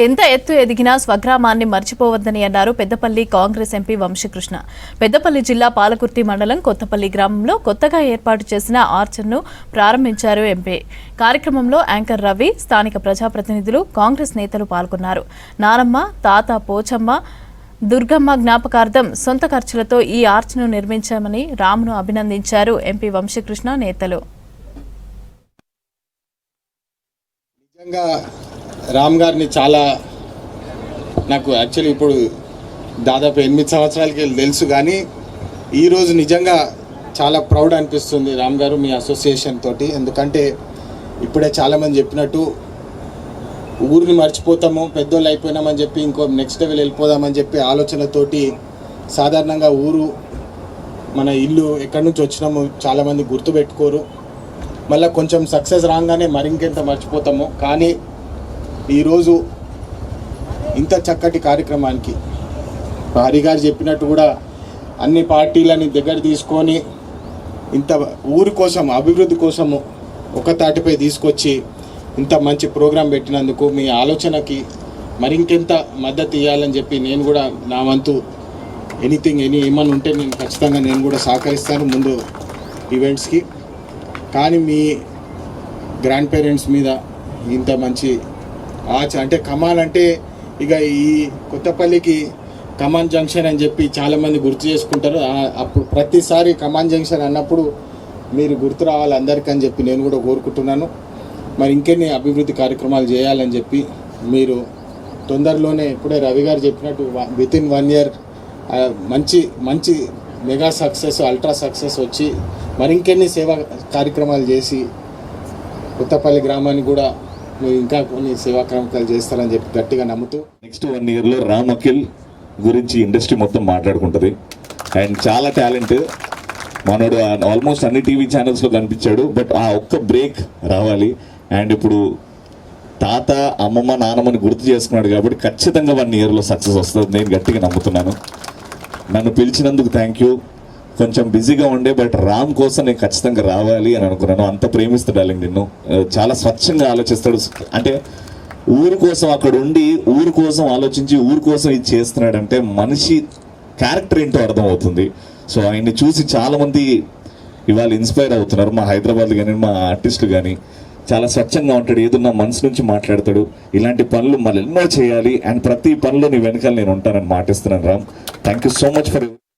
ఎంత ఎత్తు ఎదిగినా స్వగ్రామాన్ని మర్చిపోవద్దని అన్నారు పెద్దపల్లి కాంగ్రెస్ ఎంపీ వంశీకృష్ణ. పెద్దపల్లి జిల్లా పాలకుర్తి మండలం కొత్తపల్లి గ్రామంలో కొత్తగా ఏర్పాటు చేసిన ఆర్చర్ను ప్రారంభించారు ఎంపీ. కార్యక్రమంలో యాంకర్ రవి, స్థానిక ప్రజాప్రతినిధులు, కాంగ్రెస్ నేతలు పాల్గొన్నారు. నానమ్మ, తాత పోచమ్మ, దుర్గమ్మ జ్ఞాపకార్థం సొంత ఖర్చులతో ఈ ఆర్చ్ను నిర్మించామని రామ్ను అభినందించారు ఎంపీ వంశీకృష్ణ నేతలు. రామ్ గారిని చాలా నాకు యాక్చువల్లీ ఇప్పుడు దాదాపు 8 సంవత్సరాలకి తెలుసు, కానీ ఈరోజు నిజంగా చాలా ప్రౌడ్ అనిపిస్తుంది రామ్ గారు మీ అసోసియేషన్ తోటి. ఎందుకంటే ఇప్పుడే చాలామంది చెప్పినట్టు ఊరిని మర్చిపోతాము, పెద్దోళ్ళు అయిపోయినామని చెప్పి ఇంకో నెక్స్ట్ లెవెల్ వెళ్ళిపోదామని చెప్పి ఆలోచనతోటి సాధారణంగా ఊరు మన ఇల్లు ఎక్కడి నుంచి వచ్చినాము చాలామంది గుర్తుపెట్టుకోరు. మళ్ళీ కొంచెం సక్సెస్ రాగానే మరింకెంత మర్చిపోతాము. కానీ ఈరోజు ఇంత చక్కటి కార్యక్రమానికి హరి గారు చెప్పినట్టు కూడా అన్ని పార్టీలని దగ్గర తీసుకొని ఇంత ఊరి కోసం అభివృద్ధి కోసము ఒక తాటిపై తీసుకొచ్చి ఇంత మంచి ప్రోగ్రాం పెట్టినందుకు మీ ఆలోచనకి మరింకెంత మద్దతు ఇవ్వాలని చెప్పి నేను కూడా నా వంతు ఏమన్నా ఉంటే నేను ఖచ్చితంగా నేను కూడా సహకరిస్తాను ముందు ఈవెంట్స్కి. కానీ మీ గ్రాండ్ పేరెంట్స్ మీద ఇంత మంచి ఆచ అంటే కమాన్ అంటే ఇక ఈ కొత్తపల్లికి కమాన్ జంక్షన్ అని చెప్పి చాలామంది గుర్తు చేసుకుంటారు. అప్పుడు ప్రతిసారి కమాన్ జంక్షన్ అన్నప్పుడు మీరు గుర్తు రావాలి అందరికీ అని చెప్పి నేను కూడా కోరుకుంటున్నాను. మరి ఇంకెన్ని అభివృద్ధి కార్యక్రమాలు చేయాలని చెప్పి మీరు తొందరలోనే ఇప్పుడే రవి గారు చెప్పినట్టు వితిన్ 1 year మంచి మంచి మెగా సక్సెస్, అల్ట్రా సక్సెస్ వచ్చి మరి ఇంకెన్ని సేవా కార్యక్రమాలు చేసి కొత్తపల్లి గ్రామాన్ని కూడా మీరు ఇంకా కొన్ని సేవా కార్యక్రమాలు చేస్తారని చెప్పి గట్టిగా నమ్ముతూ నెక్స్ట్ 1 yearలో రామ్ అఖిల్ గురించి ఇండస్ట్రీ మొత్తం మాట్లాడుకుంటుంది. అండ్ చాలా టాలెంట్ మనోడు, ఆల్మోస్ట్ అన్ని టీవీ ఛానల్స్లో కనిపించాడు. బట్ ఆ ఒక్క బ్రేక్ రావాలి. అండ్ ఇప్పుడు తాత, అమ్మమ్మ, నాన్నమ్మని గుర్తు చేసుకున్నాడు కాబట్టి ఖచ్చితంగా 1 yearలో సక్సెస్ వస్తుంది నేను గట్టిగా నమ్ముతున్నాను. నన్ను పిలిచినందుకు థ్యాంక్ యూ. కొంచెం బిజీగా ఉండే బట్ రామ్ కోసం నేను ఖచ్చితంగా రావాలి అని అనుకున్నాను. అంత ప్రేమిస్తాడు నిన్ను, చాలా స్వచ్ఛంగా ఆలోచిస్తాడు. అంటే ఊరి కోసం అక్కడ ఉండి ఊరి కోసం ఆలోచించి ఊరి కోసం ఇది చేస్తున్నాడంటే మనిషి క్యారెక్టర్ ఏంటో అర్థమవుతుంది. సో ఆయన్ని చూసి చాలామంది ఇవాళ ఇన్స్పైర్ అవుతున్నారు. మా హైదరాబాద్ కానీ మా ఆర్టిస్టులు కానీ చాలా స్వచ్ఛంగా ఉంటాడు, ఏదన్నా మనసు నుంచి మాట్లాడతాడు. ఇలాంటి పనులు మళ్ళీ ఎన్నో చేయాలి. అండ్ ప్రతి పనిలో నీ వెనకాల నేను ఉంటానని మాటిస్తున్నాను Ram. Thank you so much for